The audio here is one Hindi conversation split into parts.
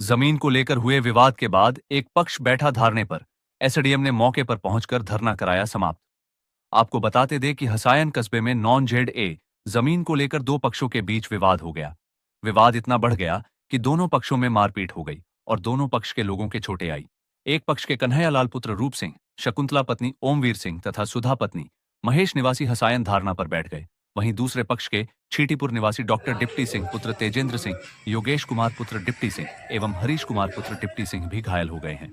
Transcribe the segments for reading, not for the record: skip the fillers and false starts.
जमीन को लेकर हुए विवाद के बाद एक पक्ष बैठा धारने पर एसडीएम ने मौके पर पहुंचकर धरना कराया समाप्त। आपको बताते दें कि हसायन कस्बे में नॉन जेड ए जमीन को लेकर दो पक्षों के बीच विवाद हो गया। विवाद इतना बढ़ गया कि दोनों पक्षों में मारपीट हो गई और दोनों पक्ष के लोगों के चोटें आई। एक पक्ष के कन्हैया लाल पुत्र रूप सिंह, शकुंतला पत्नी ओमवीर सिंह तथा सुधा पत्नी महेश निवासी हसायन धारणा पर बैठ गए। वहीं दूसरे पक्ष के छीटीपुर निवासी डॉक्टर डिप्टी सिंह पुत्र तेजेंद्र सिंह, योगेश कुमार पुत्र डिप्टी सिंह एवं हरीश कुमार पुत्र डिप्टी सिंह भी घायल हो गए हैं।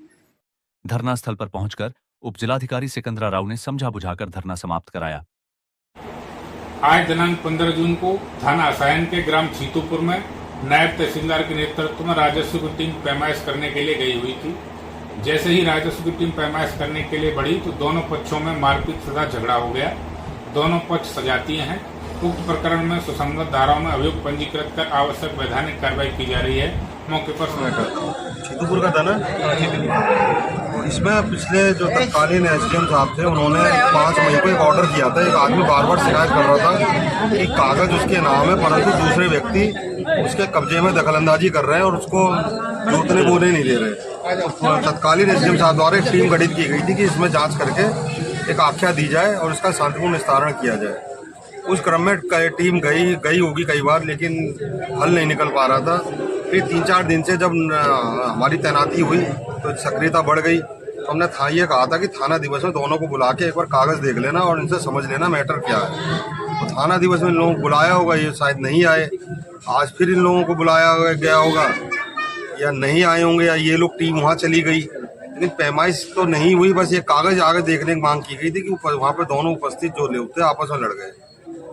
धरना स्थल पर पहुंचकर उप जिलाधिकारी सिकंदरा राव ने समझा बुझाकर धरना समाप्त कराया। आज दिनांक 15 जून को थाना हसायन के ग्राम छीतूपुर में नायब तहसीलदार के नेतृत्व में राजस्व की टीम पैमाइश करने के लिए गई हुई थी। जैसे ही राजस्व की टीम पैमाइश करने के लिए बढ़ी तो दोनों पक्षों में मारपीट तथा झगड़ा हो गया। दोनों पक्ष सजातीय हैं। उक्त प्रकरण में सुसंगत धाराओं में अभियोग पंजीकृत कर आवश्यक वैधानिक कार्रवाई की जा रही है। मौके पर छीतूपुर का था ना, इसमें पिछले जो तत्कालीन एसडीएम साहब थे उन्होंने 5 मई को एक ऑर्डर किया था। एक आदमी बार बार शिकायत कर रहा था कि कागज उसके नाम है परंतु दूसरे व्यक्ति उसके कब्जे में दखलंदाजी कर रहे हैं और उसको जोतने बोने नहीं दे रहे। तो तत्कालीन एसडीएम साहब द्वारा एक टीम गठित की गई थी कि इसमें जांच करके एक आख्या दी जाए और इसका शांतिपूर्ण निस्तारण किया जाए। उस क्रम में टीम गई होगी कई बार, लेकिन हल नहीं निकल पा रहा था। फिर 3-4 दिन से जब हमारी तैनाती हुई तो सक्रियता बढ़ गई। तो हमने ये कहा था कि थाना दिवस में दोनों को बुला के एक बार कागज देख लेना और इनसे समझ लेना मैटर क्या है। तो थाना दिवस में इन लोगों को बुलाया होगा, ये शायद नहीं आए। आज फिर इन लोगों को बुलाया गया होगा या नहीं आए होंगे या ये लोग टीम वहाँ चली गई, लेकिन पैमाइश तो नहीं हुई। बस ये कागज आगे देखने की मांग की गई थी कि वहाँ पे दोनों उपस्थित जो लोग थे आपस में लड़ गए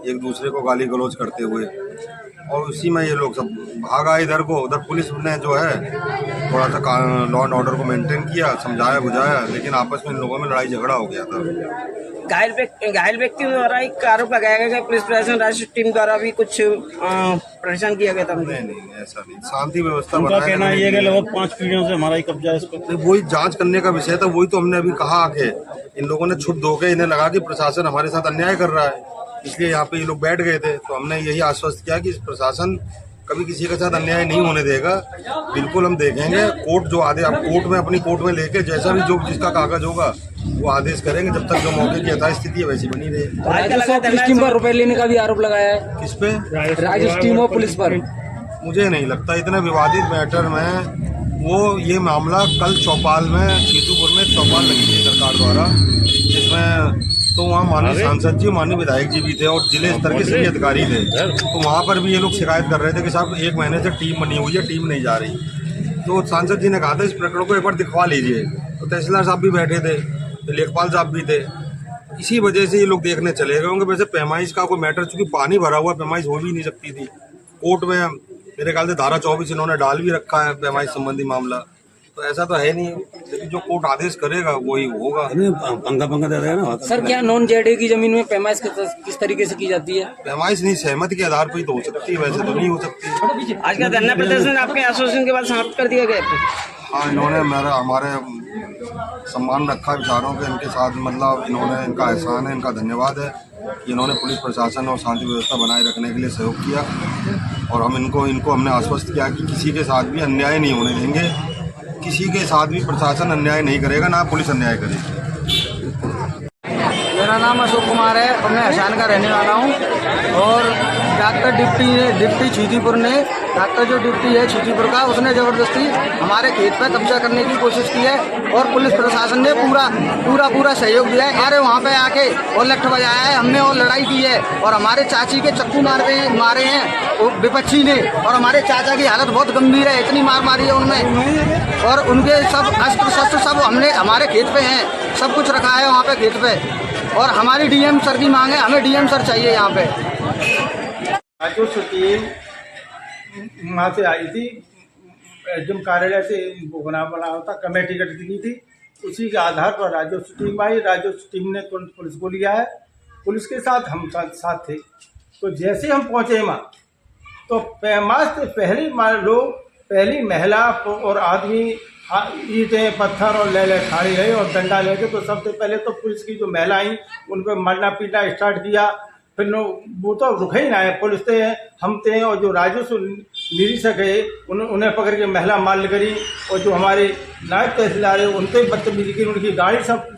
एक दूसरे को गाली गलौज करते हुए, और उसी में ये लोग सब भाग आए इधर को। उधर पुलिस ने जो है थोड़ा सा लॉ एंड ऑर्डर को मेंटेन किया, समझाया बुझाया, लेकिन आपस में इन लोगों में लड़ाई झगड़ा हो गया था। घायल व्यक्ति द्वारा एक आरोप लगाया गया कि पुलिस प्रशासन राष्ट्रीय टीम द्वारा भी कुछ परेशान किया गया था। नहीं ऐसा नहीं, शांति व्यवस्था उनका कहना ये कि लगभग 5 पीढ़ियों से हमारा ही कब्जा है इस पर। वही जांच करने का विषय था, वही तो हमने अभी कहा कि इन लोगों ने छुप धो के इन्हें लगा कि प्रशासन हमारे साथ अन्याय कर रहा है, इसलिए यहाँ पे ये लोग बैठ गए थे। तो हमने यही आश्वस्त किया कि प्रशासन कभी किसी के साथ अन्याय नहीं होने देगा। बिल्कुल हम देखेंगे कोर्ट जो आदेश, आप कोर्ट में अपनी कोर्ट में लेके जैसा भी जो जिसका कागज होगा वो आदेश करेंगे, जब तक जो मौके की यथास्थिति है वैसी बनी रहेगी। पुलिस टीम पर रुपए लेने का भी आरोप लगाया है। किस पे? राजस्व टीम और पुलिस पर। मुझे नहीं लगता इतने विवादित मैटर में वो ये मामला कल चौपाल में छीतूपुर में चौपाल लगी थी सरकार द्वारा, जिसमें तो वहाँ माननीय सांसद जी, माननीय विधायक जी भी थे और जिले स्तर के सभी अधिकारी थे। तो वहाँ पर भी ये लोग शिकायत कर रहे थे कि साहब 1 महीने से टीम बनी हुई है, टीम नहीं जा रही। तो सांसद जी ने कहा था इस प्रकरण को एक बार दिखवा लीजिए। तो तहसीलदार साहब भी बैठे थे, तो लेखपाल साहब भी थे। इसी वजह से ये लोग देखने चले गए होंगे। वैसे पैमाइश का कोई मैटर, चूंकि पानी भरा हुआ पैमाइश हो भी नहीं सकती थी। कोर्ट में मेरे ख्याल से धारा 24 इन्होंने डाल भी रखा है पैमाइश संबंधी मामला, तो ऐसा तो है नहीं। लेकिन जो कोर्ट आदेश करेगा वही होगा। पंगा दे रहे हैं ना सर। क्या नॉन जेडे की जमीन में पैमाइश किस तरीके से की जाती है? पैमाइश नहीं, सहमति के आधार पर ही तो हो सकती है, वैसे तो नहीं हो सकती। आज का धरना प्रदर्शन आपके आश्वासन के बाद समाप्त कर दिया गया? हाँ, इन्होंने हमारे सम्मान रखा विचारों के, इनके साथ मतलब इन्होंने, इनका एहसान है, इनका धन्यवाद है कि इन्होंने पुलिस प्रशासन और शांति व्यवस्था बनाए रखने के लिए सहयोग किया। और हम इनको हमने आश्वस्त किया कि किसी के साथ भी अन्याय नहीं होने देंगे, किसी के साथ भी प्रशासन अन्याय नहीं करेगा, ना पुलिस अन्याय करेगी। मेरा नाम अशोक कुमार है और मैं हसान का रहने वाला हूँ। और डॉक्टर डिप्टी छीतीपुर ने, डॉक्टर जो डिप्टी है छीतीपुर का, उसने ज़बरदस्ती हमारे खेत पर कब्जा करने की कोशिश की है और पुलिस प्रशासन ने पूरा सहयोग दिया है। अरे वहाँ पे आके और लठ बजाया है हमने और लड़ाई की है और हमारे चाची के चक्कू मारे हैं विपक्षी ने, और हमारे चाचा की हालत बहुत गंभीर है, इतनी मार मारी है उनमें। और उनके सब अस्त्र शस्त्र सब हमारे खेत पे हैं, सब कुछ रखा है वहाँ पे खेत पे। और हमारी डीएम सर की मांग है, हमें डीएम सर चाहिए यहाँ पे। राजस्व टीम वहाँ से आई थी, एसडीएम कार्यालय से बना होता कमेटी गठित की थी। उसी के आधार पर राजस्व टीम आई। राजस्व टीम ने तुरंत पुलिस को लिया है, पुलिस के साथ हम साथ थे। तो जैसे हम पहुँचे वहाँ तो पैमाइश से पहली महिला और आदमी ईंटें पत्थर और ले खाड़ी रहे और डंडा लेके। तो सबसे पहले तो पुलिस की जो महिला आई उन पर मारना पीटना स्टार्ट किया। फिर वो तो रुके ही ना है, पुलिस थे हम थे और जो राजस्व निरीक्षक है उन्हें पकड़ के महिला मारल करी और जो हमारे नायब तहसीलदार है उनसे बदतमीजी की, उनकी गाड़ी सब